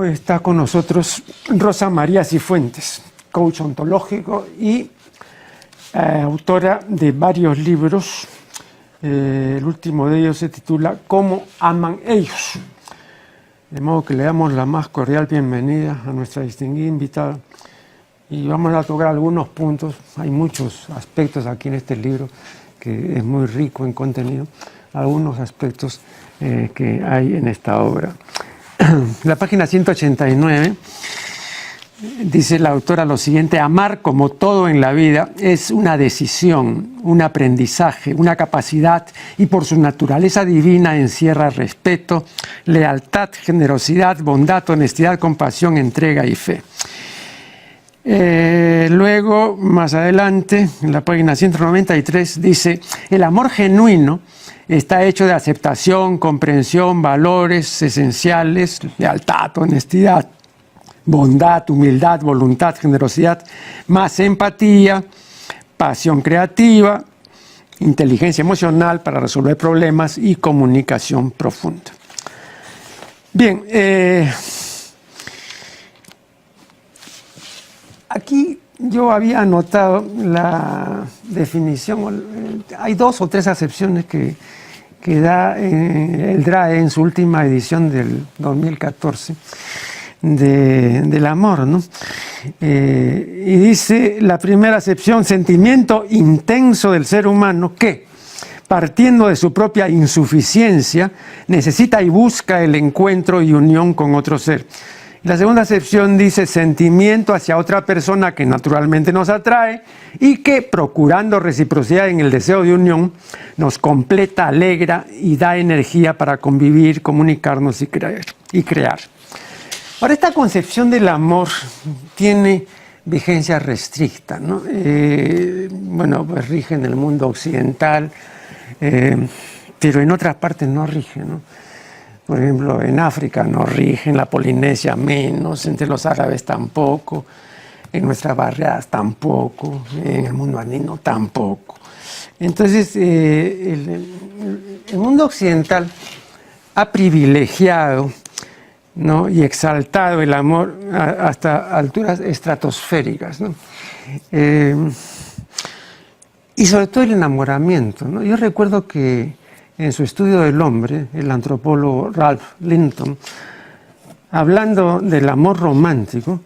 Hoy está con nosotros Rosa María Cifuentes, coach ontológico y autora de varios libros. El último de ellos se titula ¿Cómo aman ellos? De modo que le damos la más cordial bienvenida a nuestra distinguida invitada y vamos a tocar algunos puntos. Hay muchos aspectos aquí en este libro que es muy rico en contenido, algunos aspectos que hay en esta obra. La página 189 dice la autora lo siguiente: amar, como todo en la vida, es una decisión, un aprendizaje, una capacidad, y por su naturaleza divina encierra respeto, lealtad, generosidad, bondad, honestidad, compasión, entrega y fe. Luego, más adelante, en la página 193, dice: el amor genuino está hecho de aceptación, comprensión, valores esenciales, lealtad, honestidad, bondad, humildad, voluntad, generosidad, más empatía, pasión creativa, inteligencia emocional para resolver problemas y comunicación profunda. Bien, aquí yo había anotado la definición. Hay dos o tres acepciones que da el DRAE en su última edición del 2014 del amor, ¿no? Y dice la primera acepción: sentimiento intenso del ser humano que, partiendo de su propia insuficiencia, necesita y busca el encuentro y unión con otro ser. La segunda acepción dice sentimiento hacia otra persona que naturalmente nos atrae y que, procurando reciprocidad en el deseo de unión, nos completa, alegra y da energía para convivir, comunicarnos y crear. Ahora, esta concepción del amor tiene vigencia restricta, ¿no? Bueno, pues rige en el mundo occidental, pero en otras partes no rige, ¿no? Por ejemplo, en África no rige, en la Polinesia menos, entre los árabes tampoco, en nuestras barriadas tampoco, en el mundo andino tampoco. Entonces, el mundo occidental ha privilegiado, ¿no?, y exaltado el amor hasta alturas estratosféricas, ¿no? Y sobre todo el enamoramiento, ¿no? Yo recuerdo que en su estudio del hombre, el antropólogo Ralph Linton, hablando del amor romántico,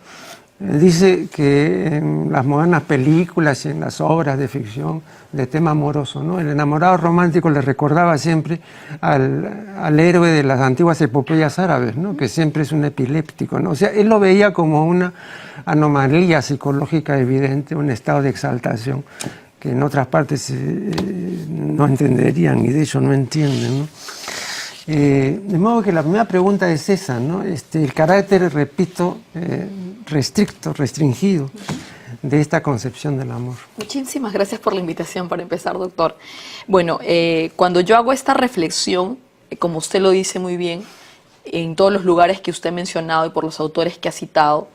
dice que en las modernas películas y en las obras de ficción de tema amoroso, ¿no?, el enamorado romántico le recordaba siempre al héroe de las antiguas epopeyas árabes, ¿no?, que siempre es un epiléptico, ¿no? O sea, él lo veía como una anomalía psicológica evidente, un estado de exaltación que en otras partes no entenderían y de hecho no entienden, ¿no? De modo que la primera pregunta es esa, ¿no? El carácter, repito, restringido de esta concepción del amor. Muchísimas gracias por la invitación para empezar, doctor. Bueno, cuando yo hago esta reflexión, como usted lo dice muy bien, en todos los lugares que usted ha mencionado y por los autores que ha citado,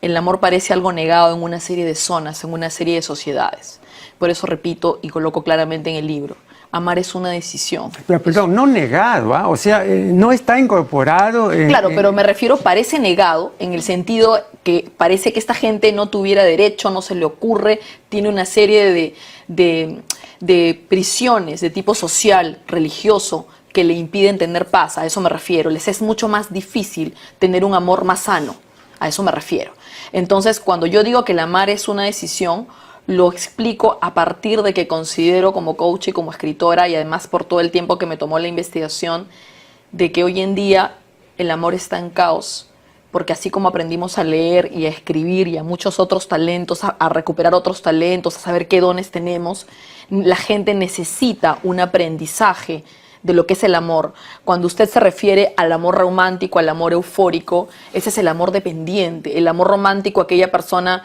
el amor parece algo negado en una serie de zonas, en una serie de sociedades. Por eso repito y coloco claramente en el libro: amar es una decisión. Pero perdón, no negado, ¿eh? O sea, no está incorporado. Claro, pero me refiero, parece negado en el sentido que parece que esta gente no tuviera derecho, no se le ocurre, tiene una serie de prisiones de tipo social, religioso, que le impiden tener paz. A eso me refiero. Les es mucho más difícil tener un amor más sano. A eso me refiero. Entonces, cuando yo digo que el amar es una decisión, lo explico a partir de que considero, como coach y como escritora, y además por todo el tiempo que me tomó la investigación, de que hoy en día el amor está en caos, porque así como aprendimos a leer y a escribir y a muchos otros talentos, a recuperar otros talentos, a saber qué dones tenemos, la gente necesita un aprendizaje de lo que es el amor. Cuando usted se refiere al amor romántico, al amor eufórico, ese es el amor dependiente. El amor romántico, aquella persona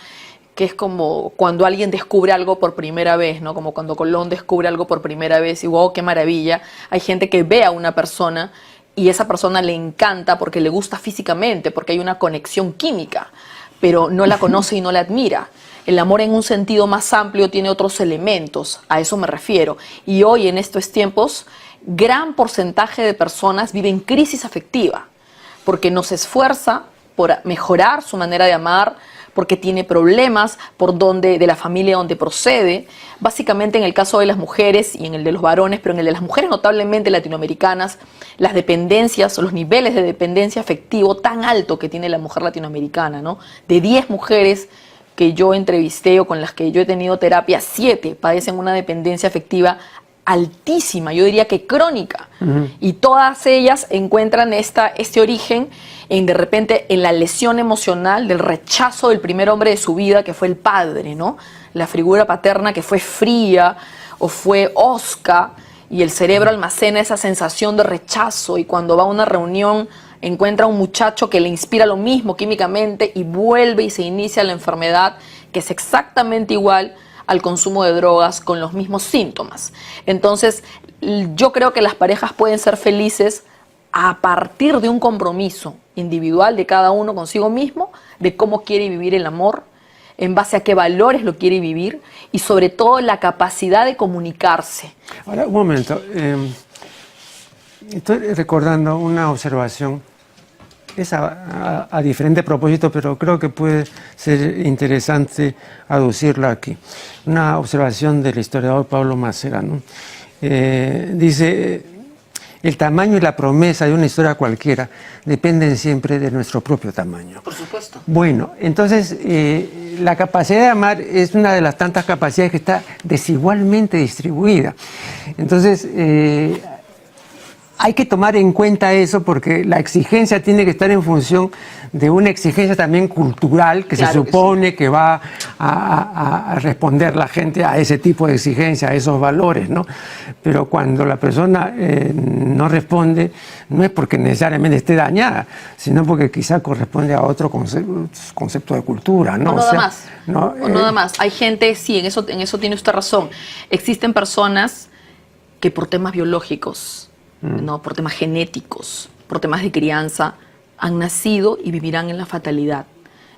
que es como cuando alguien descubre algo por primera vez, ¿no? Como cuando Colón descubre algo por primera vez y wow, qué maravilla. Hay gente que ve a una persona y esa persona le encanta porque le gusta físicamente, porque hay una conexión química, pero no la conoce y no la admira. El amor en un sentido más amplio tiene otros elementos, a eso me refiero. Y hoy en estos tiempos, gran porcentaje de personas viven crisis afectiva, porque no se esfuerza por mejorar su manera de amar, porque tiene problemas de la familia donde procede. Básicamente en el caso de las mujeres y en el de los varones, pero en el de las mujeres notablemente latinoamericanas, las dependencias o los niveles de dependencia afectivo tan alto que tiene la mujer latinoamericana, ¿no? De 10 mujeres que yo entrevisté o con las que yo he tenido terapia, 7 padecen una dependencia afectiva altísima, yo diría que crónica. Y todas ellas encuentran este origen de repente en la lesión emocional del rechazo del primer hombre de su vida, que fue el padre, ¿no? La figura paterna que fue fría o fue hosca, y el cerebro almacena esa sensación de rechazo, y cuando va a una reunión encuentra a un muchacho que le inspira lo mismo químicamente y vuelve y se inicia la enfermedad, que es exactamente igual al consumo de drogas con los mismos síntomas. Entonces, yo creo que las parejas pueden ser felices a partir de un compromiso individual de cada uno consigo mismo, de cómo quiere vivir el amor, en base a qué valores lo quiere vivir, y sobre todo la capacidad de comunicarse. Ahora, un momento. Estoy recordando una observación. Es a diferente propósito, pero creo que puede ser interesante aducirla aquí. Una observación del historiador Pablo Macera, ¿no? Dice, el tamaño y la promesa de una historia cualquiera dependen siempre de nuestro propio tamaño. Por supuesto. Bueno, entonces la capacidad de amar es una de las tantas capacidades que está desigualmente distribuida. Entonces, hay que tomar en cuenta eso, porque la exigencia tiene que estar en función de una exigencia también cultural que claro se supone que va a responder la gente a ese tipo de exigencia, a esos valores, ¿no? Pero cuando la persona no responde, no es porque necesariamente esté dañada, sino porque quizá corresponde a otro concepto de cultura, ¿no? O nada más. ¿No? O nada más. Hay gente, sí, en eso tiene usted razón. Existen personas que por temas biológicos, ¿no? Por temas genéticos, por temas de crianza, han nacido y vivirán en la fatalidad.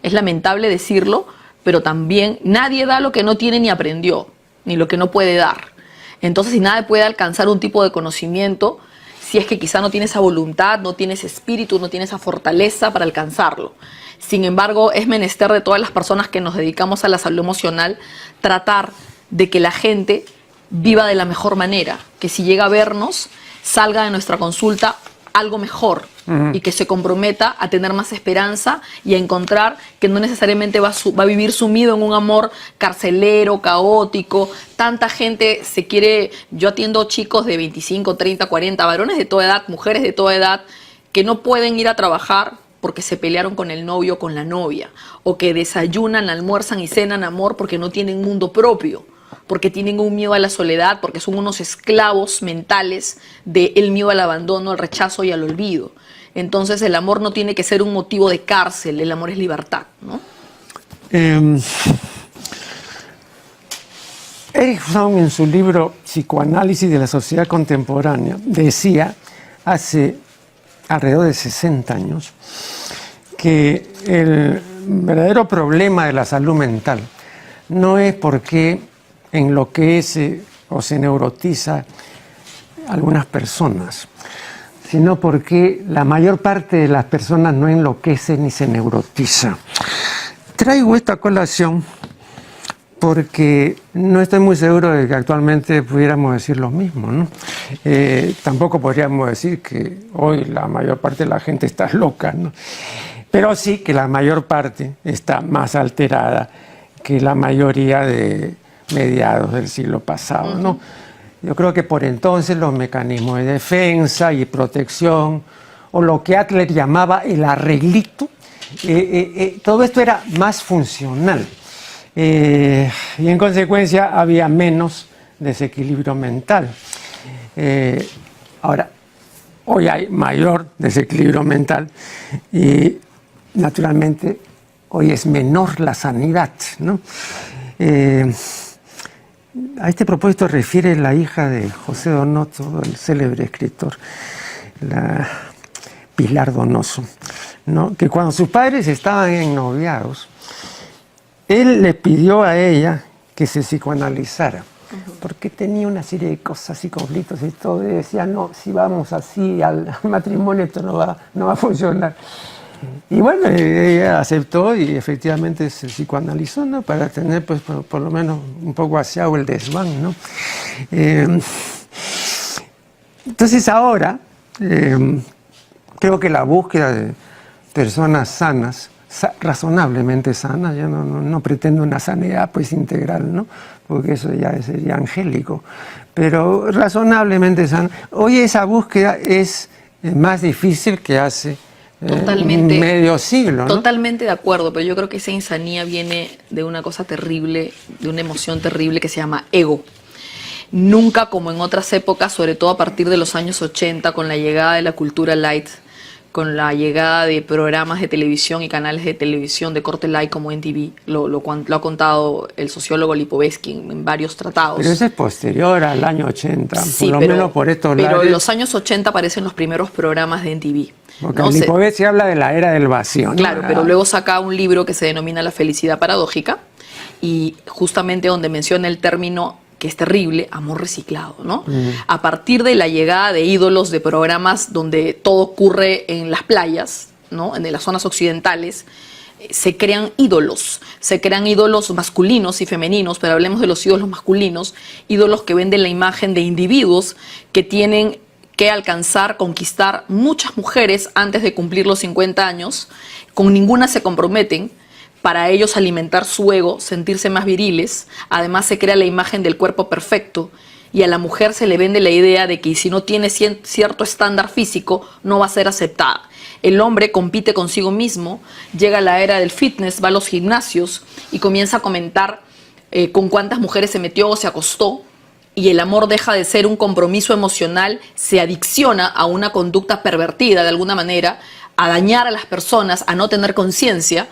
Es lamentable decirlo, pero también nadie da lo que no tiene ni aprendió, ni lo que no puede dar. Entonces, si nadie puede alcanzar un tipo de conocimiento, si es que quizá no tiene esa voluntad, no tiene ese espíritu, no tiene esa fortaleza para alcanzarlo. Sin embargo, es menester de todas las personas que nos dedicamos a la salud emocional tratar de que la gente viva de la mejor manera, que si llega a vernos, salga de nuestra consulta algo mejor, y que se comprometa a tener más esperanza y a encontrar que no necesariamente va a vivir sumido en un amor carcelero, caótico. Tanta gente se quiere... Yo atiendo chicos de 25, 30, 40, varones de toda edad, mujeres de toda edad, que no pueden ir a trabajar porque se pelearon con el novio o con la novia, o que desayunan, almuerzan y cenan amor porque no tienen mundo propio, porque tienen un miedo a la soledad, porque son unos esclavos mentales del miedo al abandono, al rechazo y al olvido. Entonces el amor no tiene que ser un motivo de cárcel, el amor es libertad, ¿no? Erich Fromm, en su libro Psicoanálisis de la Sociedad Contemporánea, decía hace alrededor de 60 años que el verdadero problema de la salud mental no es porque enloquece o se neurotiza algunas personas, sino porque la mayor parte de las personas no enloquece ni se neurotiza. Traigo esta colación porque no estoy muy seguro de que actualmente pudiéramos decir lo mismo, ¿no? Tampoco podríamos decir que hoy la mayor parte de la gente está loca, ¿no? Pero sí que la mayor parte está más alterada que la mayoría de mediados del siglo pasado, ¿no? Yo creo que por entonces los mecanismos de defensa y protección, o lo que Adler llamaba el arreglito, todo esto era más funcional. Y en consecuencia había menos desequilibrio mental. Ahora, hoy hay mayor desequilibrio mental y naturalmente hoy es menor la sanidad, ¿no? A este propósito refiere la hija de José Donoso, el célebre escritor, la Pilar Donoso, ¿no? Que cuando sus padres estaban ennoviados, él le pidió a ella que se psicoanalizara, porque tenía una serie de cosas y conflictos y todo, y decía, no, si vamos así al matrimonio esto no va a funcionar. Y bueno, ella aceptó y efectivamente se psicoanalizó, ¿no? Para tener, pues, por lo menos un poco aseado el desván, ¿no? Entonces ahora, creo que la búsqueda de personas sanas, razonablemente sanas, yo no pretendo una sanidad pues integral, ¿no? Porque eso ya sería angélico, pero razonablemente sana. Hoy esa búsqueda es más difícil que hace Totalmente, medio siglo, ¿no? totalmente de acuerdo, pero yo creo que esa insanía viene de una cosa terrible, de una emoción terrible que se llama ego. Nunca como en otras épocas, sobre todo a partir de los años 80, con la llegada de la cultura light, con la llegada de programas de televisión y canales de televisión de corte light como NTV, lo ha contado el sociólogo Lipovetsky en varios tratados. Pero eso es posterior al año 80, Sí, por lo menos por estos lares. pero en los años 80 aparecen los primeros programas de NTV. Porque ¿no? Lipovetsky habla de la era del vacío, ¿no? Claro, pero luego saca un libro que se denomina La felicidad paradójica y justamente donde menciona el término que es terrible, amor reciclado, ¿no? A partir de la llegada de ídolos de programas donde todo ocurre en las playas, ¿no? En las zonas occidentales, se crean ídolos masculinos y femeninos, pero hablemos de los ídolos masculinos, ídolos que venden la imagen de individuos que tienen que alcanzar, conquistar muchas mujeres antes de cumplir los 50 años, con ninguna se comprometen, para ellos alimentar su ego, sentirse más viriles. Además se crea la imagen del cuerpo perfecto y a la mujer se le vende la idea de que si no tiene cierto estándar físico no va a ser aceptada. El hombre compite consigo mismo, llega a la era del fitness, va a los gimnasios y comienza a comentar con cuántas mujeres se metió o se acostó, y el amor deja de ser un compromiso emocional, se adicciona a una conducta pervertida de alguna manera, a dañar a las personas, a no tener conciencia.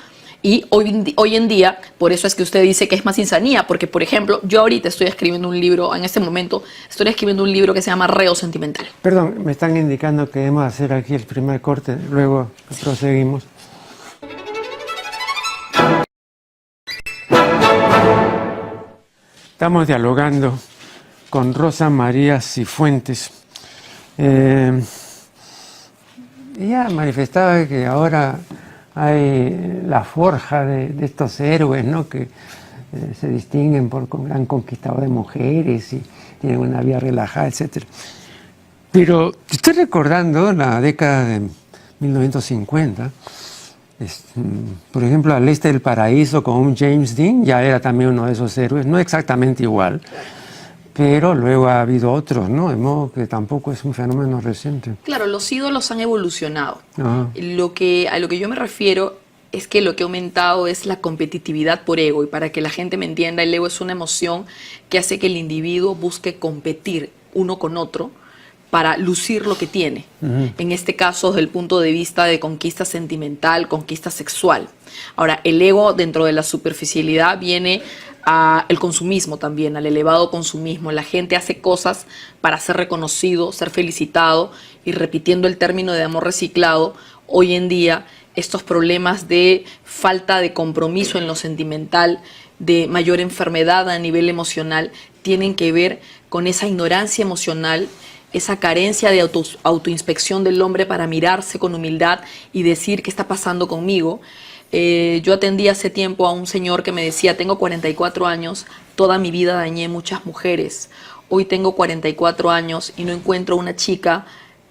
Y hoy en día, por eso es que usted dice que es más insanía, porque, por ejemplo, yo ahorita estoy escribiendo un libro, en este momento, estoy escribiendo un libro que se llama Reo Sentimental. Perdón, me están indicando que debemos hacer aquí el primer corte, luego proseguimos. Estamos dialogando con Rosa María Cifuentes. Ella manifestaba que ahora hay la forja de estos héroes, ¿no? Que se distinguen porque han conquistado de mujeres y tienen una vida relajada, etc. Pero estoy recordando la década de 1950, por ejemplo, Al Este del Paraíso con un James Dean, ya era también uno de esos héroes, no exactamente igual, pero luego ha habido otros, ¿no? De modo que tampoco es un fenómeno reciente. Claro, los ídolos han evolucionado. Ajá. A lo que yo me refiero es que lo que ha aumentado es la competitividad por ego. Y para que la gente me entienda, el ego es una emoción que hace que el individuo busque competir uno con otro para lucir lo que tiene. En este caso, desde el punto de vista de conquista sentimental, conquista sexual. Ahora, el ego dentro de la superficialidad viene al consumismo también, al elevado consumismo. La gente hace cosas para ser reconocido, ser felicitado, y repitiendo el término de amor reciclado, hoy en día estos problemas de falta de compromiso en lo sentimental, de mayor enfermedad a nivel emocional, tienen que ver con esa ignorancia emocional, esa carencia de autoinspección del hombre para mirarse con humildad y decir qué está pasando conmigo. Yo atendí hace tiempo a un señor que me decía, tengo 44 años, toda mi vida dañé muchas mujeres. Hoy tengo 44 años y no encuentro una chica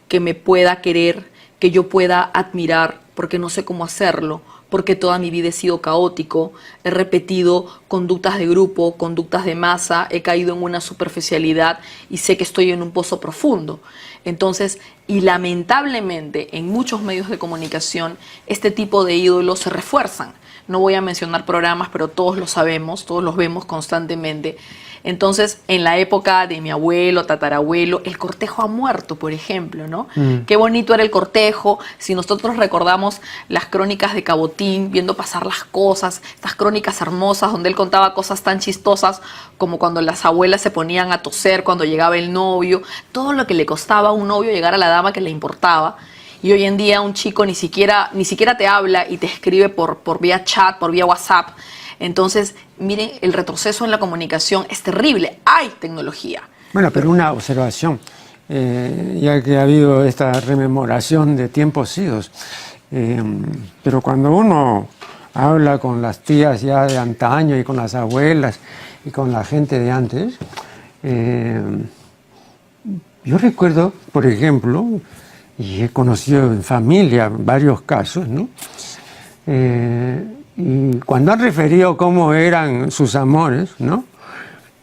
que me pueda querer, que yo pueda admirar, porque no sé cómo hacerlo, porque toda mi vida he sido caótico, he repetido conductas de grupo, conductas de masa, he caído en una superficialidad y sé que estoy en un pozo profundo. Entonces, y lamentablemente en muchos medios de comunicación este tipo de ídolos se refuerzan. No voy a mencionar programas, pero todos lo sabemos, todos los vemos constantemente. Entonces, en la época de mi abuelo, tatarabuelo, el cortejo ha muerto, por ejemplo, ¿no? Qué bonito era el cortejo. Si nosotros recordamos las crónicas de Cabotín, viendo pasar las cosas, estas crónicas hermosas donde él contaba cosas tan chistosas como cuando las abuelas se ponían a toser cuando llegaba el novio, todo lo que le costaba a un novio llegar a la dama que le importaba. Y hoy en día un chico ni siquiera te habla y te escribe por vía chat, por vía WhatsApp. Entonces, miren, el retroceso en la comunicación es terrible. Hay tecnología. Bueno, pero una observación, ya que ha habido esta rememoración de tiempos idos. Pero cuando uno habla con las tías ya de antaño y con las abuelas y con la gente de antes, yo recuerdo, por ejemplo, y he conocido en familia varios casos, ¿no? Y cuando han referido cómo eran sus amores, ¿no?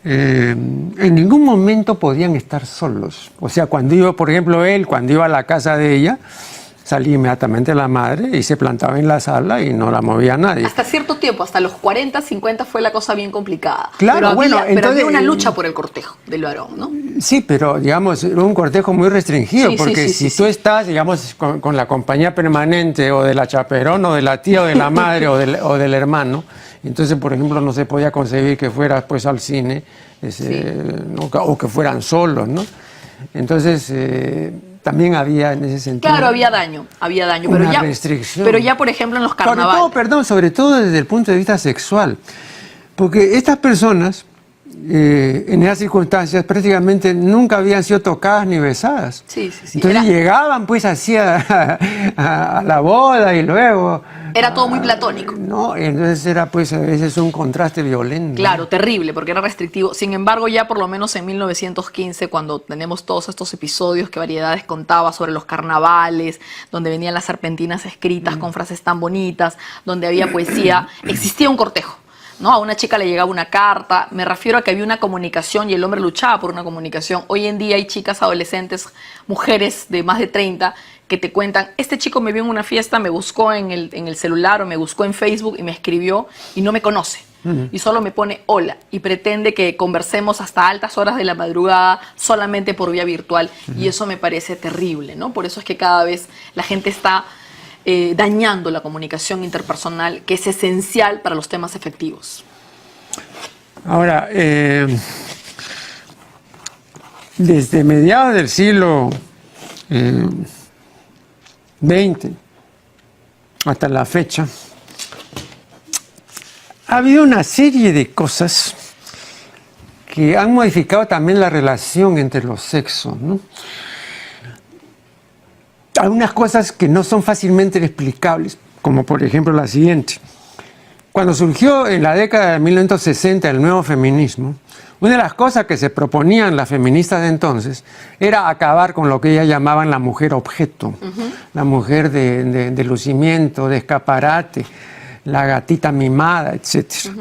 En ningún momento podían estar solos. O sea, cuando iba, por ejemplo, él, cuando iba a la casa de ella, salía inmediatamente la madre y se plantaba en la sala y no la movía nadie. Hasta cierto tiempo, hasta los 40, 50 fue la cosa bien complicada. Claro, pero bueno, pero entonces, había una lucha por el cortejo del varón, ¿no? Sí, pero digamos, era un cortejo muy restringido, Sí, porque si tú estás, digamos, con la compañía permanente o de la chaperón o de la tía o de la madre o del hermano, entonces, por ejemplo, no se podía concebir que fueras pues al cine o que fueran solos, ¿no? Entonces, también había en ese sentido... Claro, había daño, una restricción. Pero ya, por ejemplo, en los carnavales... Sobre todo desde el punto de vista sexual, porque estas personas, en esas circunstancias, prácticamente nunca habían sido tocadas ni besadas. Sí. Entonces llegaban pues así a la boda y luego... Era todo muy platónico. No, entonces era pues a veces un contraste violento. Claro, terrible, porque era restrictivo. Sin embargo, ya por lo menos en 1915, cuando tenemos todos estos episodios que Variedades contaba sobre los carnavales, donde venían las serpentinas escritas con frases tan bonitas, donde había poesía, existía un cortejo, ¿no? A una chica le llegaba una carta, me refiero a que había una comunicación y el hombre luchaba por una comunicación. Hoy en día hay chicas adolescentes, mujeres de más de 30, que te cuentan, este chico me vio en una fiesta, me buscó en el celular o me buscó en Facebook y me escribió y no me conoce. Y solo me pone hola y pretende que conversemos hasta altas horas de la madrugada solamente por vía virtual. Y eso me parece terrible, ¿no? Por eso es que cada vez la gente está dañando la comunicación interpersonal, que es esencial para los temas efectivos. Ahora, desde mediados del siglo XX hasta la fecha, ha habido una serie de cosas que han modificado también la relación entre los sexos, ¿no? Algunas cosas que no son fácilmente explicables, como por ejemplo la siguiente. Cuando surgió en la década de 1960 el nuevo feminismo, una de las cosas que se proponían las feministas de entonces era acabar con lo que ellas llamaban la mujer objeto, la mujer de lucimiento, de escaparate, la gatita mimada, etc.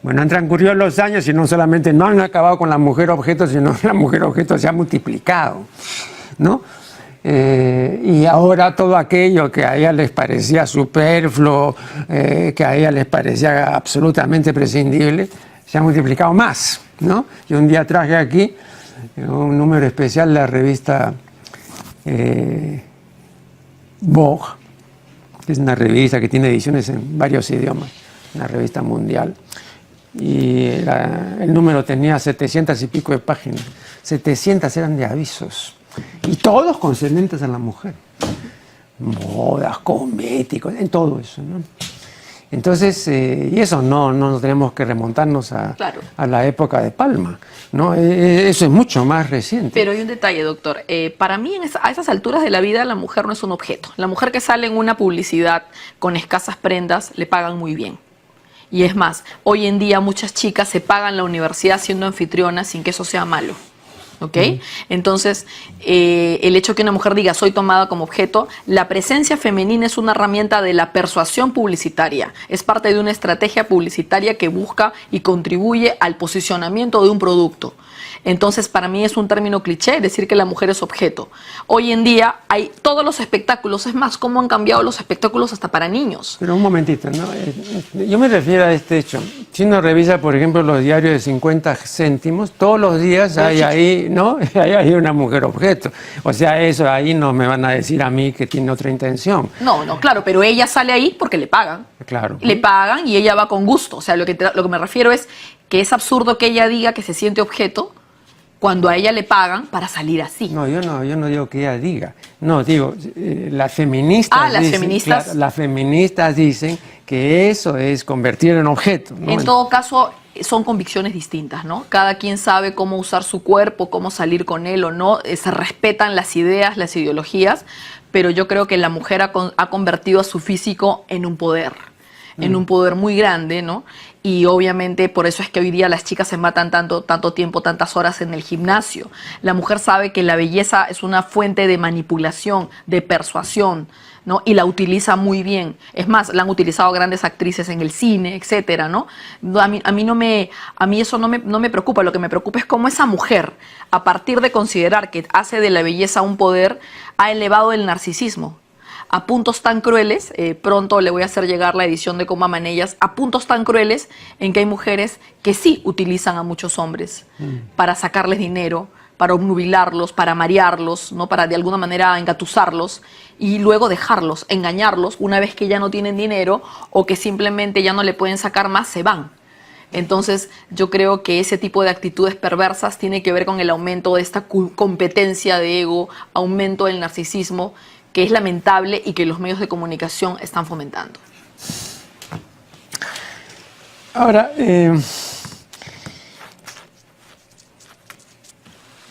Bueno, han transcurrido los años y no solamente no han acabado con la mujer objeto, sino que la mujer objeto se ha multiplicado, ¿no? Y ahora todo aquello que a ella les parecía superfluo, que a ella les parecía absolutamente prescindible, se ha multiplicado más, ¿no? Yo un día traje aquí un número especial de la revista Vogue, que es una revista que tiene ediciones en varios idiomas, una revista mundial. Y el número tenía 700 y pico de páginas. 700 eran de avisos. Y todos concernientes a la mujer. Modas, cosméticos, en todo eso, ¿no? Entonces, y eso no tenemos que remontarnos a la época de Palma, ¿no? Eso es mucho más reciente. Pero hay un detalle, doctor. Para mí, a esas alturas de la vida, la mujer no es un objeto. La mujer que sale en una publicidad con escasas prendas, le pagan muy bien. Y es más, hoy en día muchas chicas se pagan la universidad siendo anfitrionas sin que eso sea malo. ¿Ok? Entonces, el hecho que una mujer diga soy tomada como objeto, la presencia femenina es una herramienta de la persuasión publicitaria, es parte de una estrategia publicitaria que busca y contribuye al posicionamiento de un producto. Entonces, para mí es un término cliché decir que la mujer es objeto. Hoy en día hay todos los espectáculos, es más, cómo han cambiado los espectáculos hasta para niños. Pero un momentito, ¿no? Yo me refiero a este hecho. Si uno revisa, por ejemplo, los diarios de 50 céntimos, todos los días hay ahí, ¿no? Hay una mujer objeto. O sea, eso ahí no me van a decir a mí que tiene otra intención. No, claro, pero ella sale ahí porque le pagan. Claro. Le pagan y ella va con gusto. O sea, lo que me refiero es que es absurdo que ella diga que se siente objeto cuando a ella le pagan para salir así. No, yo no digo que ella diga. No, digo, las feministas feministas. Las feministas dicen que eso es convertir en objeto, ¿no? En todo caso, son convicciones distintas, ¿no? Cada quien sabe cómo usar su cuerpo, cómo salir con él o no, se respetan las ideas, las ideologías, pero yo creo que la mujer ha convertido a su físico en un poder muy grande, ¿no? Y obviamente por eso es que hoy día las chicas se matan tanto tiempo, tantas horas en el gimnasio. La mujer sabe que la belleza es una fuente de manipulación, de persuasión, ¿no? Y la utiliza muy bien. Es más, la han utilizado grandes actrices en el cine, etcétera, ¿no? A mí eso no me preocupa. Lo que me preocupa es cómo esa mujer, a partir de considerar que hace de la belleza un poder, ha elevado el narcisismo a puntos tan crueles, pronto le voy a hacer llegar la edición de Cómo aman ellas, a puntos tan crueles en que hay mujeres que sí utilizan a muchos hombres para sacarles dinero, para obnubilarlos, para marearlos, ¿no? Para de alguna manera engatusarlos y luego dejarlos, engañarlos una vez que ya no tienen dinero o que simplemente ya no le pueden sacar más, se van. Entonces yo creo que ese tipo de actitudes perversas tiene que ver con el aumento de esta competencia de ego, aumento del narcisismo, que es lamentable y que los medios de comunicación están fomentando. Ahora,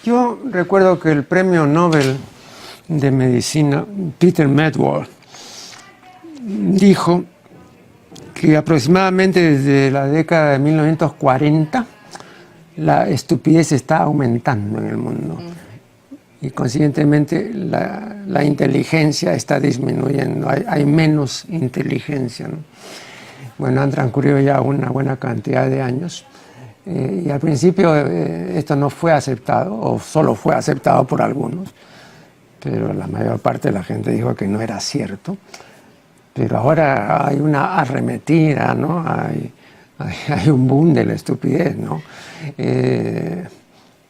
yo recuerdo que el premio Nobel de Medicina, Peter Medawar, dijo que aproximadamente desde la década de 1940 la estupidez está aumentando en el mundo. Y consiguientemente la inteligencia está disminuyendo, hay menos inteligencia, ¿no? Bueno, han transcurrido ya una buena cantidad de años y al principio esto no fue aceptado, o solo fue aceptado por algunos, pero la mayor parte de la gente dijo que no era cierto. Pero ahora hay una arremetida, ¿no? Hay un boom de la estupidez, ¿no?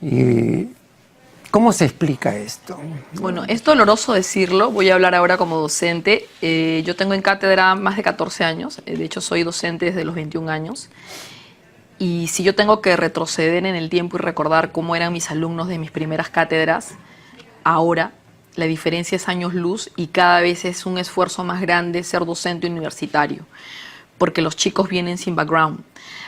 Y ¿cómo se explica esto? Bueno, es doloroso decirlo, voy a hablar ahora como docente. Yo tengo en cátedra más de 14 años, de hecho soy docente desde los 21 años. Y si yo tengo que retroceder en el tiempo y recordar cómo eran mis alumnos de mis primeras cátedras, ahora la diferencia es años luz y cada vez es un esfuerzo más grande ser docente universitario, porque los chicos vienen sin background.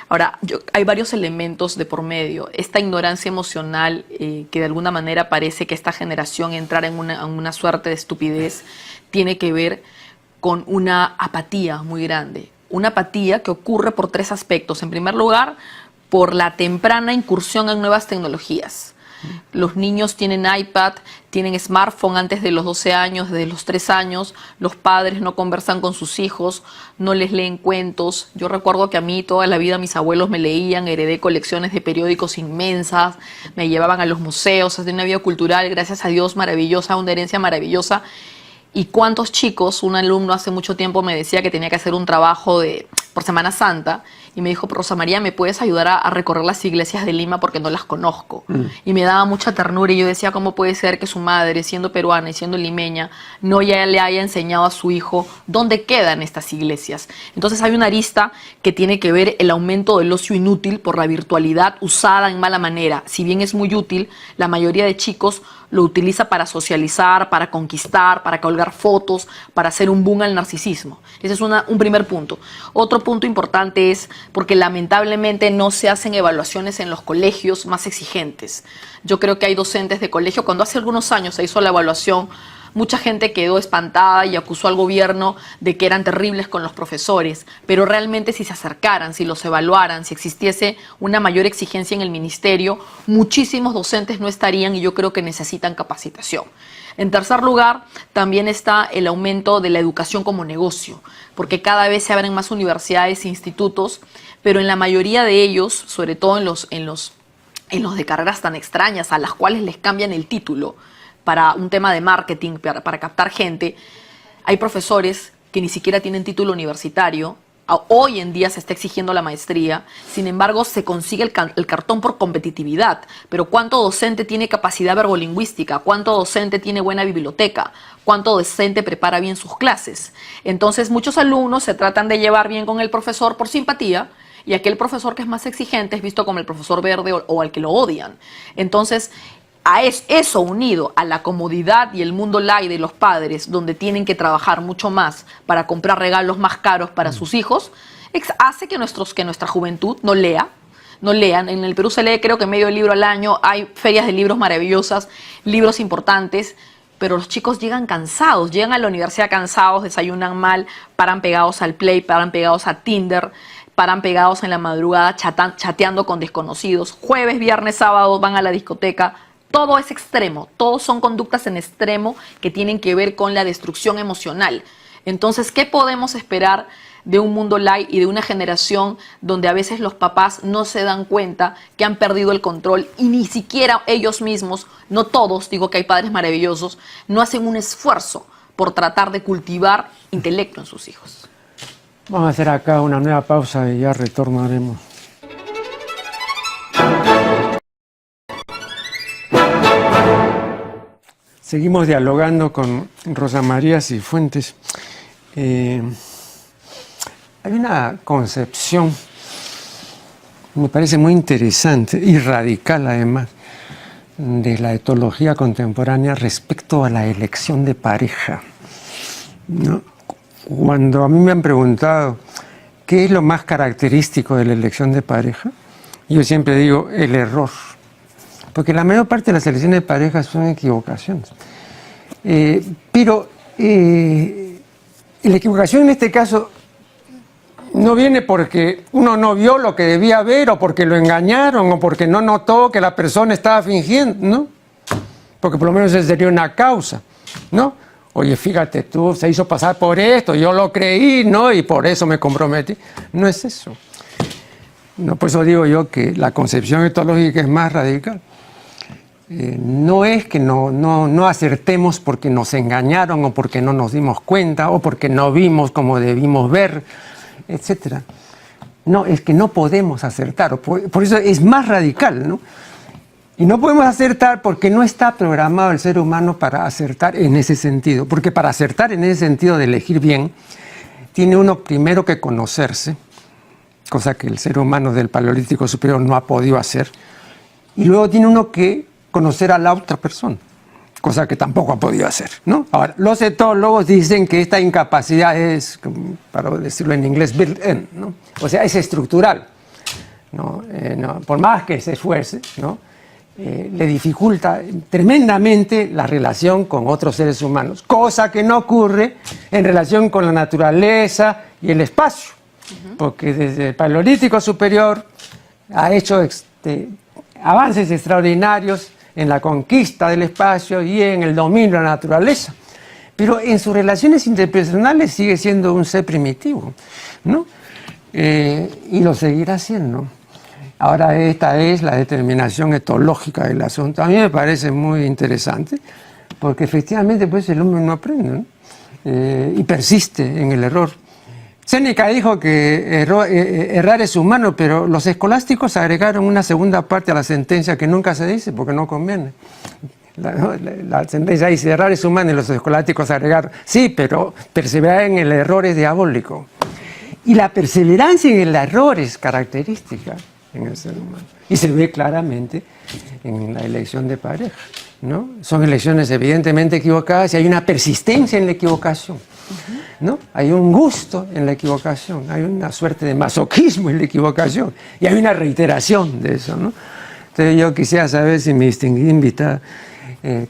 Ahora, hay varios elementos de por medio. Esta ignorancia emocional que de alguna manera parece que esta generación entrara en una suerte de estupidez, tiene que ver con una apatía muy grande. Una apatía que ocurre por tres aspectos. En primer lugar, por la temprana incursión en nuevas tecnologías. Los niños tienen iPad, tienen smartphone antes de los 12 años, desde los 3 años. Los padres no conversan con sus hijos, no les leen cuentos. Yo recuerdo que a mí toda la vida mis abuelos me leían, heredé colecciones de periódicos inmensas, me llevaban a los museos, de una vida cultural, gracias a Dios, maravillosa, una herencia maravillosa. Y cuántos chicos, un alumno hace mucho tiempo me decía que tenía que hacer un trabajo por Semana Santa y me dijo, Rosa María, ¿me puedes ayudar a recorrer las iglesias de Lima porque no las conozco? Y me daba mucha ternura y yo decía, ¿cómo puede ser que su madre, siendo peruana y siendo limeña, no ya le haya enseñado a su hijo dónde quedan estas iglesias? Entonces hay una arista que tiene que ver el aumento del ocio inútil por la virtualidad usada en mala manera. Si bien es muy útil, la mayoría de chicos lo utiliza para socializar, para conquistar, para colgar fotos, para hacer un boom al narcisismo. Ese es un primer punto. Otro punto importante es porque lamentablemente no se hacen evaluaciones en los colegios más exigentes. Yo creo que hay docentes de colegio, cuando hace algunos años se hizo la evaluación, mucha gente quedó espantada y acusó al gobierno de que eran terribles con los profesores, pero realmente si se acercaran, si los evaluaran, si existiese una mayor exigencia en el ministerio, muchísimos docentes no estarían y yo creo que necesitan capacitación. En tercer lugar, también está el aumento de la educación como negocio, porque cada vez se abren más universidades e institutos, pero en la mayoría de ellos, sobre todo en los de carreras tan extrañas a las cuales les cambian el título, para un tema de marketing, para captar gente, hay profesores que ni siquiera tienen título universitario. Hoy en día se está exigiendo la maestría, sin embargo se consigue el cartón por competitividad, pero ¿cuánto docente tiene capacidad verbolingüística? ¿Cuánto docente tiene buena biblioteca? ¿Cuánto docente prepara bien sus clases? Entonces muchos alumnos se tratan de llevar bien con el profesor por simpatía, y aquel profesor que es más exigente es visto como el profesor verde o al que lo odian. Entonces, a eso unido a la comodidad y el mundo light de los padres, donde tienen que trabajar mucho más para comprar regalos más caros para sus hijos, hace que nuestra juventud no lea, no lean. En el Perú se lee creo que medio libro al año, hay ferias de libros maravillosas, libros importantes, pero los chicos llegan cansados, llegan a la universidad cansados, desayunan mal, paran pegados al Play, paran pegados a Tinder, paran pegados en la madrugada chateando con desconocidos. Jueves, viernes, sábado van a la discoteca. Todo es extremo, todos son conductas en extremo que tienen que ver con la destrucción emocional. Entonces, ¿qué podemos esperar de un mundo light y de una generación donde a veces los papás no se dan cuenta que han perdido el control y ni siquiera ellos mismos, no todos, digo que hay padres maravillosos, no hacen un esfuerzo por tratar de cultivar intelecto en sus hijos? Vamos a hacer acá una nueva pausa y ya retornaremos. Seguimos dialogando con Rosa María Cifuentes. Hay una concepción, me parece muy interesante y radical además, de la etología contemporánea respecto a la elección de pareja, ¿no? Cuando a mí me han preguntado qué es lo más característico de la elección de pareja, yo siempre digo el error. Porque la mayor parte de las elecciones de pareja son equivocaciones. Pero la equivocación en este caso no viene porque uno no vio lo que debía ver, o porque lo engañaron, o porque no notó que la persona estaba fingiendo, ¿no? Porque por lo menos esa sería una causa, ¿no? Oye, fíjate tú, se hizo pasar por esto, yo lo creí, ¿no? Y por eso me comprometí. No es eso. No, por eso digo yo que la concepción etológica es más radical. No es que no acertemos porque nos engañaron, o porque no nos dimos cuenta, o porque no vimos como debimos ver, etc. No, es que no podemos acertar. Por eso es más radical, ¿no? Y no podemos acertar porque no está programado el ser humano para acertar en ese sentido. Porque para acertar en ese sentido de elegir bien, tiene uno primero que conocerse, cosa que el ser humano del Paleolítico superior no ha podido hacer, y luego tiene uno que conocer a la otra persona, cosa que tampoco ha podido hacer, ¿no? Ahora, los etólogos dicen que esta incapacidad es, para decirlo en inglés, built-in, ¿no? O sea, es estructural, ¿no? Por más que se esfuerce, ¿no? Le dificulta tremendamente la relación con otros seres humanos, cosa que no ocurre en relación con la naturaleza y el espacio, porque desde el Paleolítico superior ha hecho avances extraordinarios en la conquista del espacio y en el dominio de la naturaleza, pero en sus relaciones interpersonales sigue siendo un ser primitivo, ¿no? Y lo seguirá siendo. Ahora, esta es la determinación etológica del asunto. A mí me parece muy interesante, porque efectivamente pues, el hombre no aprende, ¿no? Y persiste en el error. Séneca dijo que errar es humano, pero los escolásticos agregaron una segunda parte a la sentencia que nunca se dice porque no conviene. La sentencia dice errar es humano, y los escolásticos agregaron sí, pero perseverar en el error es diabólico. Y la perseverancia en el error es característica en el ser humano. Y se ve claramente en la elección de pareja, ¿no? Son elecciones evidentemente equivocadas y hay una persistencia en la equivocación, ¿no? Hay un gusto en la equivocación, hay una suerte de masoquismo en la equivocación y hay una reiteración de eso, ¿no? Entonces yo quisiera saber si mi distinguida invitada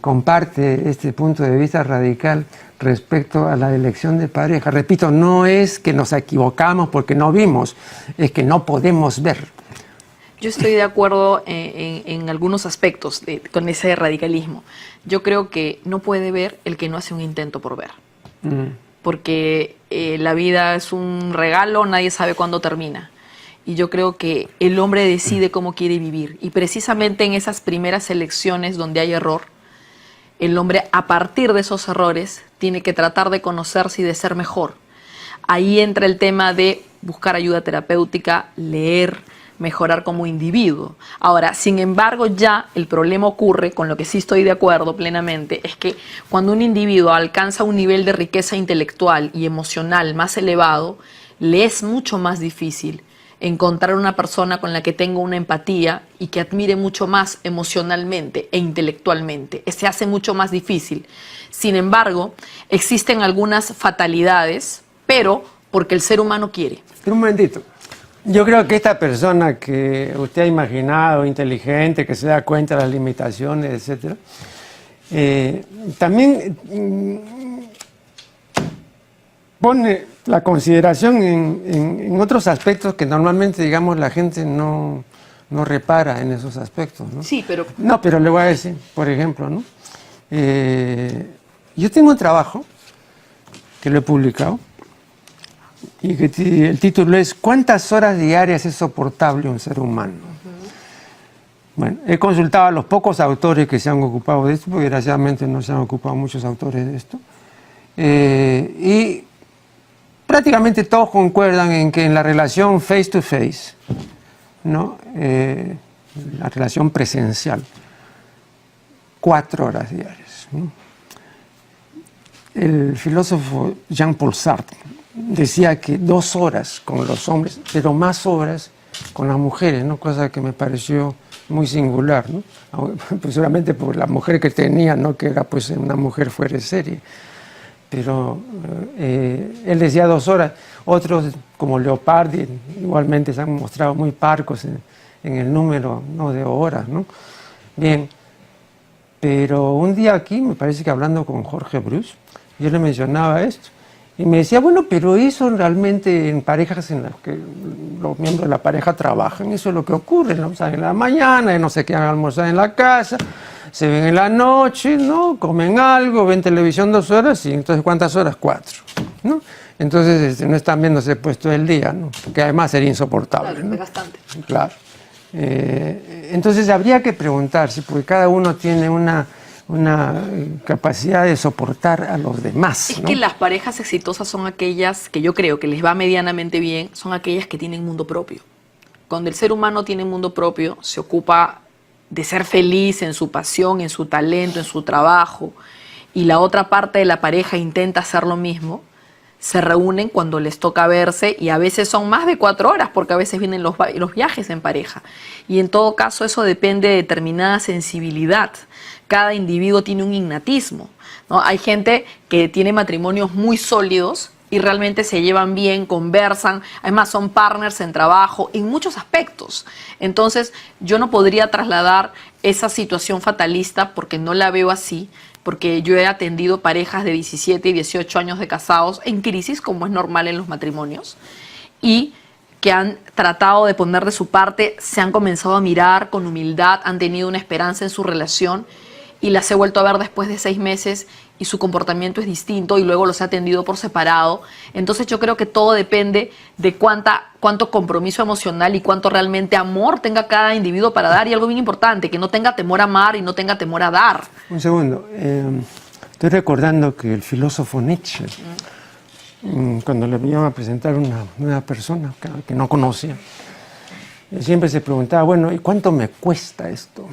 comparte este punto de vista radical respecto a la elección de pareja. Repito, no es que nos equivocamos porque no vimos, es que no podemos ver. Yo estoy de acuerdo en algunos aspectos con ese radicalismo. Yo creo que no puede ver el que no hace un intento por ver. Porque la vida es un regalo, nadie sabe cuándo termina. Y yo creo que el hombre decide cómo quiere vivir. Y precisamente en esas primeras elecciones donde hay error, el hombre a partir de esos errores tiene que tratar de conocerse y de ser mejor. Ahí entra el tema de buscar ayuda terapéutica, leer, mejorar como individuo. Ahora, sin embargo, ya el problema ocurre, con lo que sí estoy de acuerdo plenamente, es que cuando un individuo alcanza un nivel de riqueza intelectual y emocional más elevado, le es mucho más difícil encontrar una persona con la que tenga una empatía y que admire mucho más emocionalmente e intelectualmente. Se hace mucho más difícil. Sin embargo, existen algunas fatalidades, pero porque el ser humano quiere. Pero un momentito. Yo creo que esta persona que usted ha imaginado, inteligente, que se da cuenta de las limitaciones, etcétera, también pone la consideración en otros aspectos que normalmente, digamos, la gente no repara en esos aspectos, ¿no? Sí, pero... No, pero le voy a decir, por ejemplo, ¿no? Yo tengo un trabajo que lo he publicado y que el título es ¿Cuántas horas diarias es soportable un ser humano? Bueno, he consultado a los pocos autores que se han ocupado de esto, porque desgraciadamente no se han ocupado muchos autores de esto, y prácticamente todos concuerdan en que en la relación face to face, ¿no? La relación presencial, 4 horas diarias, ¿no? El filósofo Jean-Paul Sartre decía que 2 horas con los hombres, pero más horas con las mujeres, ¿no? Cosa que me pareció muy singular, ¿no? Pues solamente por la mujer que tenía, ¿no? Que era pues una mujer fuera de serie. Pero él decía 2 horas. Otros, como Leopardi, igualmente se han mostrado muy parcos en el número, ¿no? De horas, ¿no? Bien, pero un día aquí, me parece que hablando con Jorge Bruce, yo le mencionaba esto. Y me decía, bueno, pero eso realmente en parejas en las que los miembros de la pareja trabajan, eso es lo que ocurre, ¿no? Salen en la mañana, no se quedan a almorzar en la casa, se ven en la noche, ¿no? Comen algo, ven televisión 2 horas, y entonces ¿cuántas horas? 4, ¿no? Entonces no están viéndose pues todo el día, ¿no? Que además sería insoportable, Claro, ¿no? bastante. Claro. Entonces habría que preguntarse, porque cada uno tiene una capacidad de soportar a los demás, Es ¿no? que las parejas exitosas son aquellas que yo creo que les va medianamente bien, son aquellas que tienen mundo propio. Cuando el ser humano tiene mundo propio, se ocupa de ser feliz en su pasión, en su talento, en su trabajo, y la otra parte de la pareja intenta hacer lo mismo, se reúnen cuando les toca verse y a veces son más de 4 horas porque a veces vienen los viajes en pareja. Y en todo caso eso depende de determinada sensibilidad. Cada individuo tiene un innatismo, ¿no? Hay gente que tiene matrimonios muy sólidos y realmente se llevan bien, conversan, además son partners en trabajo, en muchos aspectos. Entonces yo no podría trasladar esa situación fatalista porque no la veo así, porque yo he atendido parejas de 17 y 18 años de casados en crisis, como es normal en los matrimonios, y que han tratado de poner de su parte, se han comenzado a mirar con humildad, han tenido una esperanza en su relación y las he vuelto a ver después de 6 meses y su comportamiento es distinto y luego los he atendido por separado. Entonces yo creo que todo depende de cuánto compromiso emocional y cuánto realmente amor tenga cada individuo para dar, y algo bien importante, que no tenga temor a amar y no tenga temor a dar. Un segundo, estoy recordando que el filósofo Nietzsche, cuando le iban a presentar una nueva persona que no conocía, siempre se preguntaba, bueno, ¿y cuánto me cuesta esto?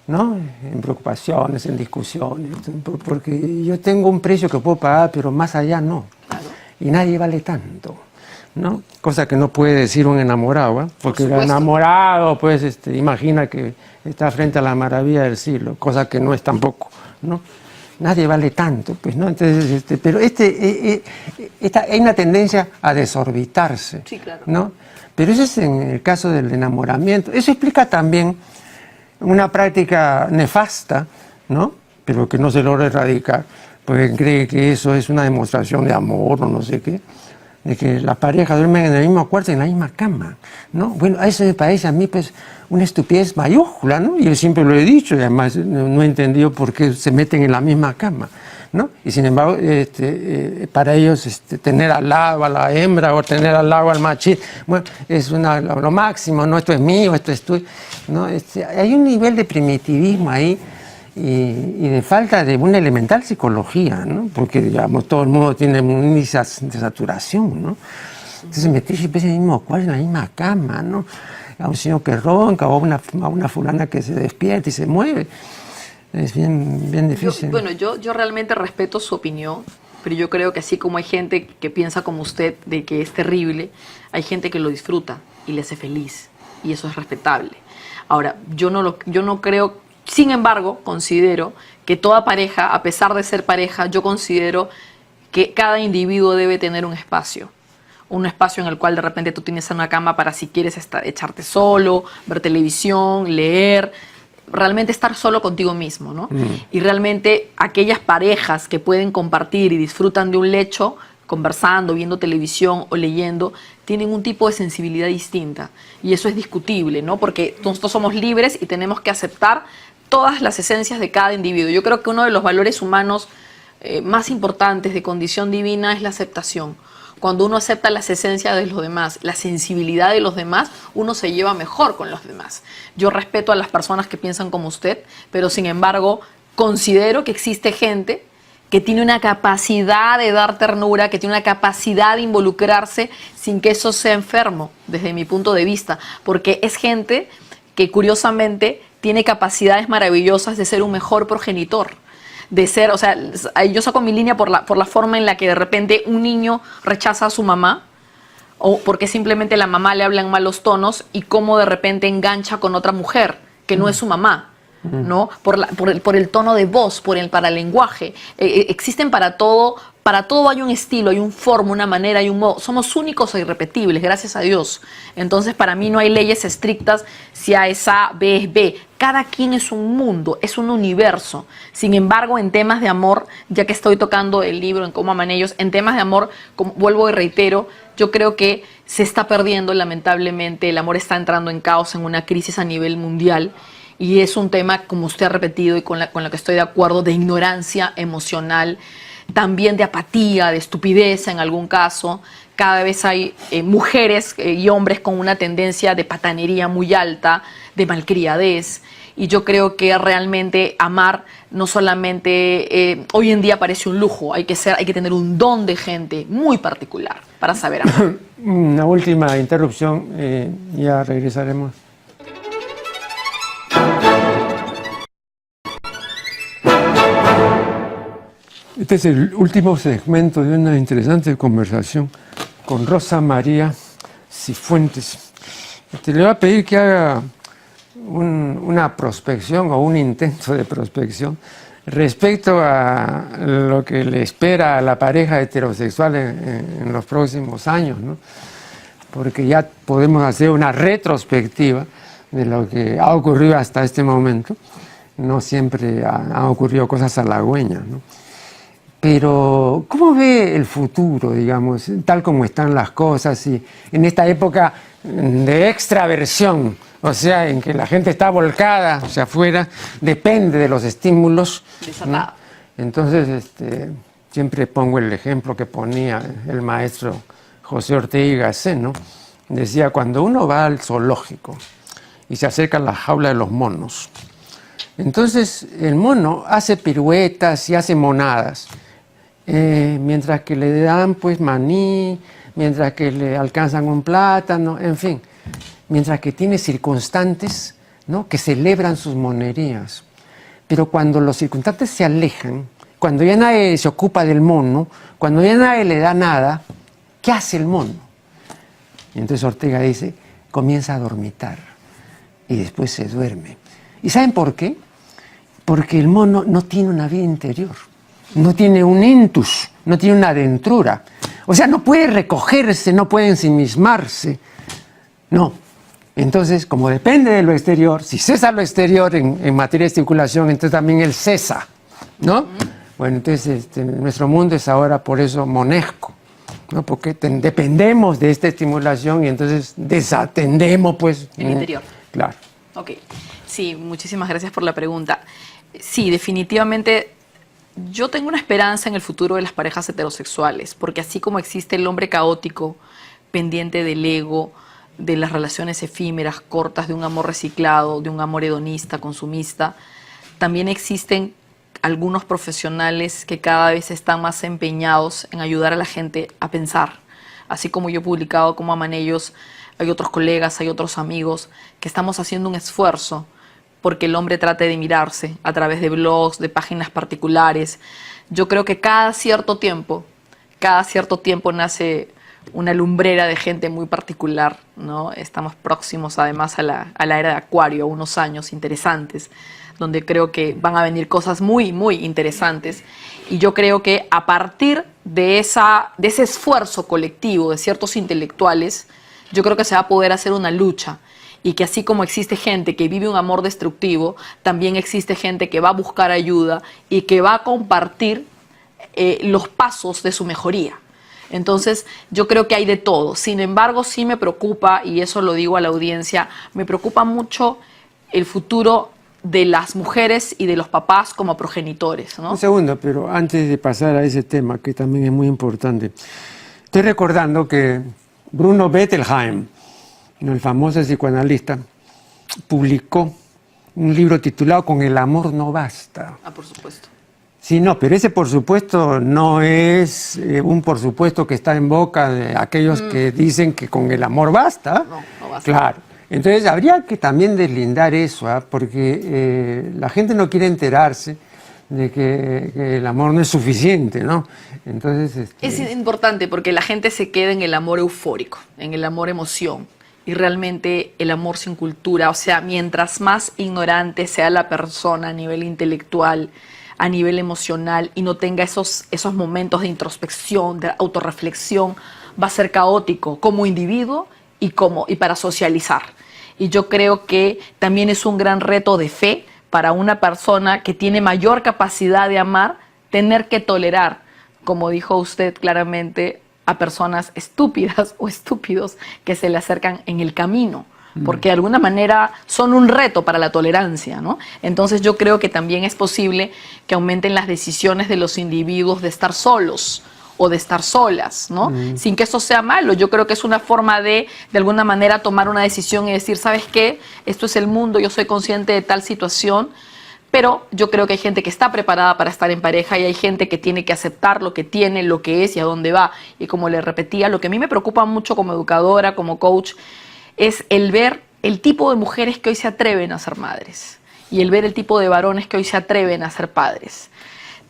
¿No? En preocupaciones, en discusiones, porque yo tengo un precio que puedo pagar, pero más allá no. Claro. Y nadie vale tanto, ¿no? Cosa que no puede decir un enamorado, ¿eh? Porque el enamorado, pues, imagina que está frente a la maravilla del siglo, cosa que no es tampoco, ¿no? Nadie vale tanto, pues, ¿no? Entonces, pero hay una tendencia a desorbitarse, Sí, claro. ¿no? Pero eso es en el caso del enamoramiento. Eso explica también una práctica nefasta, ¿no? Pero que no se logra erradicar, porque cree que eso es una demostración de amor o no sé qué, de que las parejas duermen en el mismo cuarto y en la misma cama, ¿no? Bueno, eso me parece a mí pues una estupidez mayúscula, ¿no? Y yo siempre lo he dicho y además no he entendido por qué se meten en la misma cama, ¿no? Y sin embargo, para ellos tener al lado a la hembra o tener al lado al machito, bueno, es lo máximo, ¿no? Esto es mío, esto es tuyo, ¿no? Hay un nivel de primitivismo ahí y de falta de una elemental psicología, ¿no? Porque, digamos, todo el mundo tiene un índice de saturación, ¿no? Entonces meterse en el mismo cuarto, en la misma cama, ¿no? A un señor que ronca o a una fulana que se despierta y se mueve. Es bien difícil. Yo realmente respeto su opinión, pero yo creo que así como hay gente que piensa como usted de que es terrible, hay gente que lo disfruta y le hace feliz, y eso es respetable. Ahora, yo no creo, sin embargo, considero que toda pareja, a pesar de ser pareja, yo considero que cada individuo debe tener un espacio. un espacio en el cual de repente tú tienes una cama para si quieres echarte solo, ver televisión, leer, realmente estar solo contigo mismo, ¿no? Y realmente aquellas parejas que pueden compartir y disfrutan de un lecho, conversando, viendo televisión o leyendo, tienen un tipo de sensibilidad distinta. Y eso es discutible, ¿no? Porque nosotros somos libres y tenemos que aceptar todas las esencias de cada individuo. Yo creo que uno de los valores humanos más importantes de condición divina es la aceptación. Cuando uno acepta las esencias de los demás, la sensibilidad de los demás, uno se lleva mejor con los demás. Yo respeto a las personas que piensan como usted, pero sin embargo considero que existe gente que tiene una capacidad de dar ternura, que tiene una capacidad de involucrarse sin que eso sea enfermo, desde mi punto de vista, porque es gente que curiosamente tiene capacidades maravillosas de ser un mejor progenitor. De ser, o sea, yo saco mi línea por la forma en la que de repente un niño rechaza a su mamá o porque simplemente la mamá le habla en malos tonos y cómo de repente engancha con otra mujer que no es su mamá, ¿no? Por el tono de voz, por el paralenguaje. Existen para todo hay un estilo, hay un forma, una manera, hay un modo. Somos únicos e irrepetibles, gracias a Dios. Entonces, para mí no hay leyes estrictas, si A es A, B es B. Cada quien es un mundo, es un universo. Sin embargo, en temas de amor, ya que estoy tocando el libro en Cómo aman ellos, en temas de amor, como vuelvo y reitero, yo creo que se está perdiendo lamentablemente, el amor está entrando en caos, en una crisis a nivel mundial. Y es un tema, como usted ha repetido y con lo que estoy de acuerdo, de ignorancia emocional, también de apatía, de estupidez en algún caso. Cada vez hay mujeres y hombres con una tendencia de patanería muy alta, de malcriadez. Y yo creo que realmente amar no solamente hoy en día parece un lujo, hay que tener un don de gente muy particular para saber amar. Una última interrupción, ya regresaremos. Este es el último segmento de una interesante conversación con Rosa María Cifuentes. Le voy a pedir que haga una prospección o un intento de prospección respecto a lo que le espera a la pareja heterosexual en los próximos años, ¿no? Porque ya podemos hacer una retrospectiva de lo que ha ocurrido hasta este momento. No siempre han ocurrido cosas halagüeñas, ¿no? Pero, ¿cómo ve el futuro, digamos, tal como están las cosas y en esta época de extraversión, o sea, en que la gente está volcada hacia afuera, depende de los estímulos, ¿no? Entonces, siempre pongo el ejemplo que ponía el maestro José Ortega y Gasset, ¿no? Decía, cuando uno va al zoológico y se acerca a la jaula de los monos, entonces el mono hace piruetas y hace monadas. Mientras que le dan pues maní, mientras que le alcanzan un plátano, en fin, mientras que tiene circunstantes, ¿no?, que celebran sus monerías. Pero cuando los circunstantes se alejan, cuando ya nadie se ocupa del mono, cuando ya nadie le da nada, ¿qué hace el mono? Y entonces Ortega dice, comienza a dormitar y después se duerme. ¿Y saben por qué? Porque el mono no tiene una vida interior. No tiene un intus, no tiene una adentrura. O sea, no puede recogerse, no puede ensimismarse. No. Entonces, como depende de lo exterior, si cesa lo exterior en materia de circulación, entonces también él cesa, ¿no? Bueno, entonces nuestro mundo es ahora por eso monesco, ¿no? Porque dependemos de esta estimulación y entonces desatendemos, pues... El interior. Claro. Ok. Sí, muchísimas gracias por la pregunta. Sí, definitivamente... Yo tengo una esperanza en el futuro de las parejas heterosexuales, porque así como existe el hombre caótico, pendiente del ego, de las relaciones efímeras, cortas, de un amor reciclado, de un amor hedonista, consumista, también existen algunos profesionales que cada vez están más empeñados en ayudar a la gente a pensar. Así como yo he publicado Cómo aman ellos, hay otros colegas, hay otros amigos que estamos haciendo un esfuerzo porque el hombre trate de mirarse a través de blogs, de páginas particulares. Yo creo que cada cierto tiempo nace una lumbrera de gente muy particular, ¿no? Estamos próximos además a la era de Acuario, a unos años interesantes, donde creo que van a venir cosas muy, muy interesantes. Y yo creo que a partir de ese esfuerzo colectivo de ciertos intelectuales, yo creo que se va a poder hacer una lucha. Y que así como existe gente que vive un amor destructivo, también existe gente que va a buscar ayuda y que va a compartir los pasos de su mejoría. Entonces, yo creo que hay de todo. Sin embargo, sí me preocupa, y eso lo digo a la audiencia, me preocupa mucho el futuro de las mujeres y de los papás como progenitores, ¿no? Un segundo, pero antes de pasar a ese tema, que también es muy importante, estoy recordando que Bruno Bettelheim, el famoso psicoanalista, publicó un libro titulado Con el amor no basta. Ah, por supuesto. Sí, no, pero ese por supuesto no es un por supuesto que está en boca de aquellos que dicen que con el amor basta. No, no basta. Claro. Entonces habría que también deslindar eso, porque la gente no quiere enterarse de que el amor no es suficiente, ¿no? Entonces, Es importante porque la gente se queda en el amor eufórico, en el amor emoción. Y realmente el amor sin cultura, o sea, mientras más ignorante sea la persona a nivel intelectual, a nivel emocional, y no tenga esos momentos de introspección, de autorreflexión, va a ser caótico como individuo y para socializar. Y yo creo que también es un gran reto de fe para una persona que tiene mayor capacidad de amar, tener que tolerar, como dijo usted claramente, a personas estúpidas o estúpidos que se le acercan en el camino, porque de alguna manera son un reto para la tolerancia, ¿no? Entonces yo creo que también es posible que aumenten las decisiones de los individuos de estar solos o de estar solas, ¿no? Sin que eso sea malo. Yo creo que es una forma de alguna manera, tomar una decisión y decir, ¿sabes qué? Esto es el mundo, yo soy consciente de tal situación, pero yo creo que hay gente que está preparada para estar en pareja y hay gente que tiene que aceptar lo que tiene, lo que es y a dónde va. Y como le repetía, lo que a mí me preocupa mucho como educadora, como coach, es el ver el tipo de mujeres que hoy se atreven a ser madres y el ver el tipo de varones que hoy se atreven a ser padres.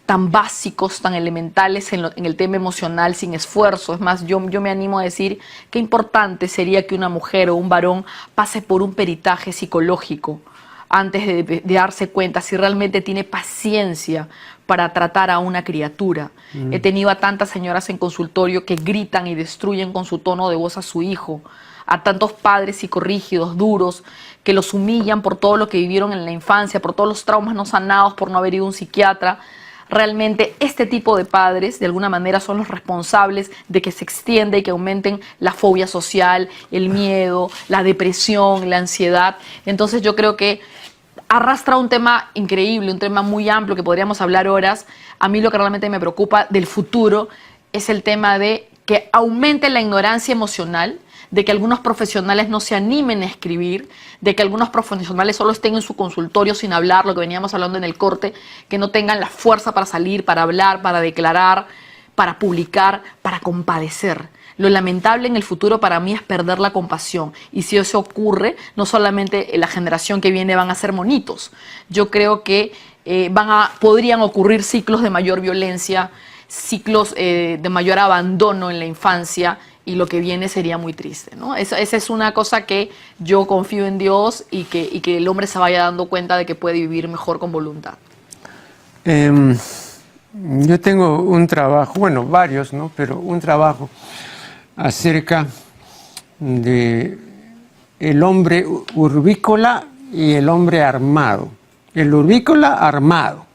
Tan básicos, tan elementales en el tema emocional, sin esfuerzo. Es más, yo me animo a decir qué importante sería que una mujer o un varón pase por un peritaje psicológico antes de darse cuenta si realmente tiene paciencia para tratar a una criatura. He tenido a tantas señoras en consultorio que gritan y destruyen con su tono de voz a su hijo, a tantos padres psicorrígidos, duros, que los humillan por todo lo que vivieron en la infancia, por todos los traumas no sanados, por no haber ido a un psiquiatra. Realmente este tipo de padres de alguna manera son los responsables de que se extienda y que aumenten la fobia social, el miedo, la depresión, la ansiedad. Entonces yo creo que arrastra un tema increíble, un tema muy amplio que podríamos hablar horas. A mí lo que realmente me preocupa del futuro es el tema de que aumente la ignorancia emocional, de que algunos profesionales no se animen a escribir, de que algunos profesionales solo estén en su consultorio sin hablar, lo que veníamos hablando en el corte, que no tengan la fuerza para salir, para hablar, para declarar, para publicar, para compadecer. Lo lamentable en el futuro para mí es perder la compasión. Y si eso ocurre, no solamente la generación que viene van a ser monitos. Yo creo que podrían ocurrir ciclos de mayor violencia, ciclos de mayor abandono en la infancia, y lo que viene sería muy triste, ¿no? Esa es una cosa que yo confío en Dios y que el hombre se vaya dando cuenta de que puede vivir mejor con voluntad. Yo tengo un trabajo, bueno, varios, ¿no? Pero un trabajo acerca de el hombre urbícola y el hombre armado. El urbícola armado.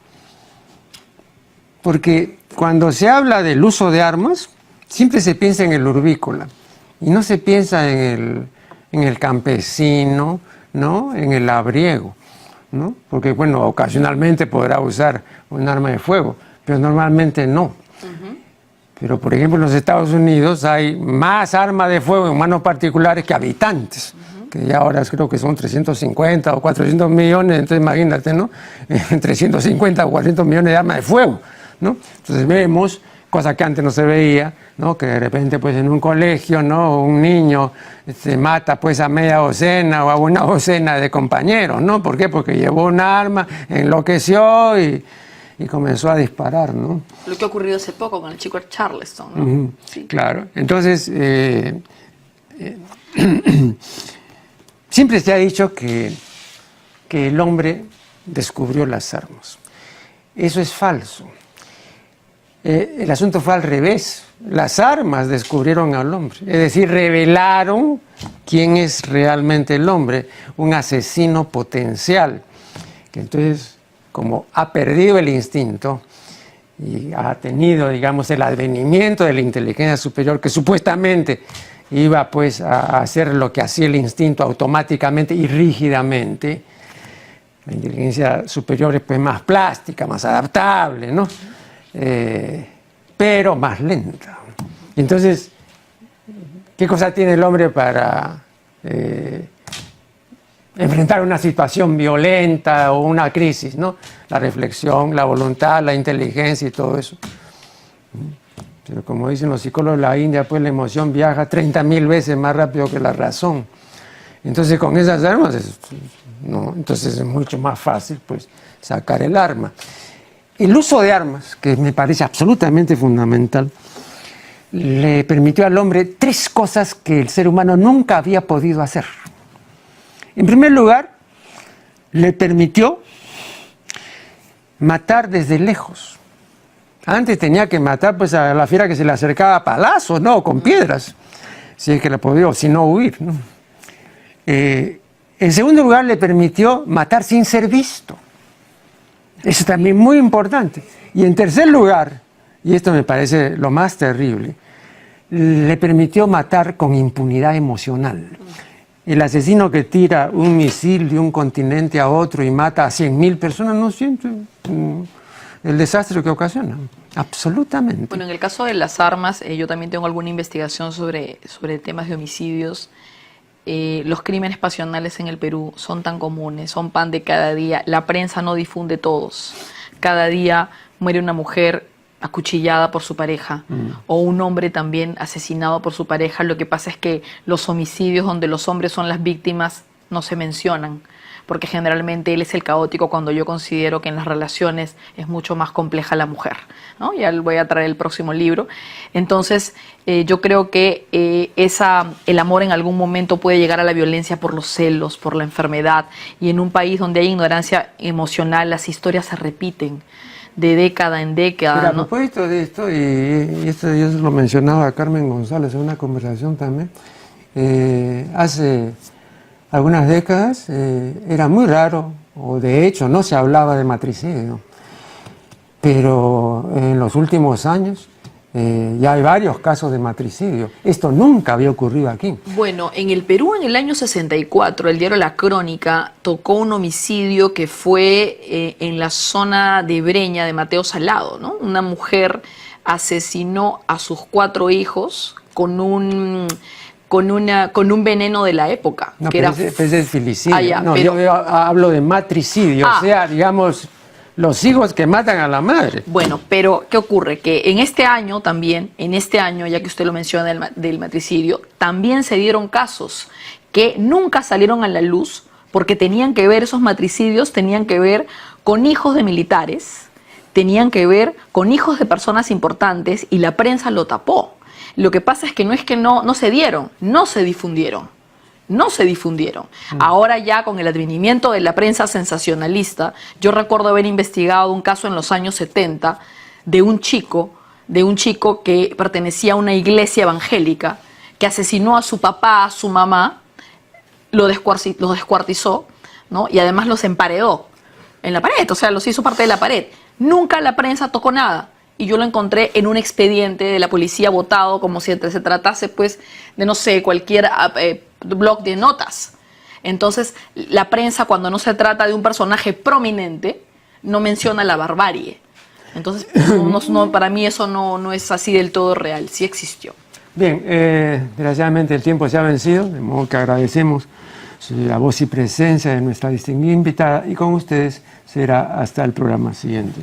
Porque cuando se habla del uso de armas, siempre se piensa en el urbícola y no se piensa en el campesino, ¿no? En el labriego, ¿no? Porque, bueno, ocasionalmente podrá usar un arma de fuego, pero normalmente no. Pero, por ejemplo, en los Estados Unidos hay más armas de fuego en manos particulares que habitantes, que ya ahora creo que son 350 o 400 millones, entonces imagínate, ¿no? 350 o 400 millones de armas de fuego, ¿no? Entonces vemos, cosa que antes no se veía, ¿no? Que de repente pues en un colegio, ¿no? Un niño se mata pues a media docena o a una docena de compañeros, ¿no? ¿Por qué? Porque llevó un arma, enloqueció y comenzó a disparar, ¿no? Lo que ha ocurrido hace poco con el chico de Charleston, ¿no? Sí. Claro, entonces siempre se ha dicho que el hombre descubrió las armas. Eso es falso. El asunto fue al revés. Las armas descubrieron al hombre, es decir, revelaron quién es realmente el hombre, un asesino potencial, que entonces, como ha perdido el instinto y ha tenido, digamos, el advenimiento de la inteligencia superior, que supuestamente iba pues a hacer lo que hacía el instinto automáticamente y rígidamente. La inteligencia superior es pues más plástica, más adaptable, ¿no? Pero más lenta. Entonces, ¿qué cosa tiene el hombre para enfrentar una situación violenta o una crisis, ¿no? La reflexión, la voluntad, la inteligencia y todo eso. Pero como dicen los psicólogos de la India, pues la emoción viaja 30.000 veces más rápido que la razón. Entonces, con esas armas, no, entonces es mucho más fácil pues sacar el arma. El uso de armas, que me parece absolutamente fundamental, le permitió al hombre 3 cosas que el ser humano nunca había podido hacer. En primer lugar, le permitió matar desde lejos. Antes tenía que matar pues, a la fiera que se le acercaba a palazos, ¿no? Con piedras, si es que la podía, o si no huir, ¿no? En segundo lugar, le permitió matar sin ser visto. Eso también muy importante. Y en tercer lugar, y esto me parece lo más terrible, le permitió matar con impunidad emocional. El asesino que tira un misil de un continente a otro y mata a 100.000 personas no siente el desastre que ocasiona. Absolutamente. Bueno, en el caso de las armas, yo también tengo alguna investigación sobre temas de homicidios. Los crímenes pasionales en el Perú son tan comunes, son pan de cada día. La prensa no difunde todos. Cada día muere una mujer acuchillada por su pareja o un hombre también asesinado por su pareja. Lo que pasa es que los homicidios donde los hombres son las víctimas no se mencionan, porque generalmente él es el caótico, cuando yo considero que en las relaciones es mucho más compleja la mujer, ¿no? Ya voy a traer el próximo libro. Entonces, yo creo que el amor en algún momento puede llegar a la violencia por los celos, por la enfermedad, y en un país donde hay ignorancia emocional, las historias se repiten de década en década. Pero a ¿no? propósito de esto, y esto yo lo mencionaba a Carmen González en una conversación también, hace algunas décadas era muy raro, o de hecho no se hablaba de matricidio, pero en los últimos años ya hay varios casos de matricidio. Esto nunca había ocurrido aquí. Bueno, en el Perú en el año 64, el diario La Crónica tocó un homicidio que fue en la zona de Breña de Mateo Salado, ¿no? Una mujer asesinó a sus 4 hijos con un veneno de la época. No, que pero era ese es filicidio. ya, no, pero yo hablo de matricidio, o sea, digamos, los hijos que matan a la madre. Bueno, pero ¿qué ocurre? Que en este año también, ya que usted lo menciona del matricidio, también se dieron casos que nunca salieron a la luz porque tenían que ver, esos matricidios tenían que ver con hijos de militares, tenían que ver con hijos de personas importantes y la prensa lo tapó. Lo que pasa es que no se dieron, no se difundieron. No se difundieron. Ahora ya con el advenimiento de la prensa sensacionalista, yo recuerdo haber investigado un caso en los años 70 de un chico que pertenecía a una iglesia evangélica, que asesinó a su papá, a su mamá, los descuartizó, ¿no? Y además los emparedó en la pared, o sea, los hizo parte de la pared. Nunca la prensa tocó nada. Y yo lo encontré en un expediente de la policía botado, como si se tratase, pues, de, no sé, cualquier blog de notas. Entonces, la prensa, cuando no se trata de un personaje prominente, no menciona la barbarie. Entonces, para mí eso no es así del todo real, sí existió. Bien, desgraciadamente el tiempo se ha vencido, de modo que agradecemos la voz y presencia de nuestra distinguida invitada, y con ustedes será hasta el programa siguiente.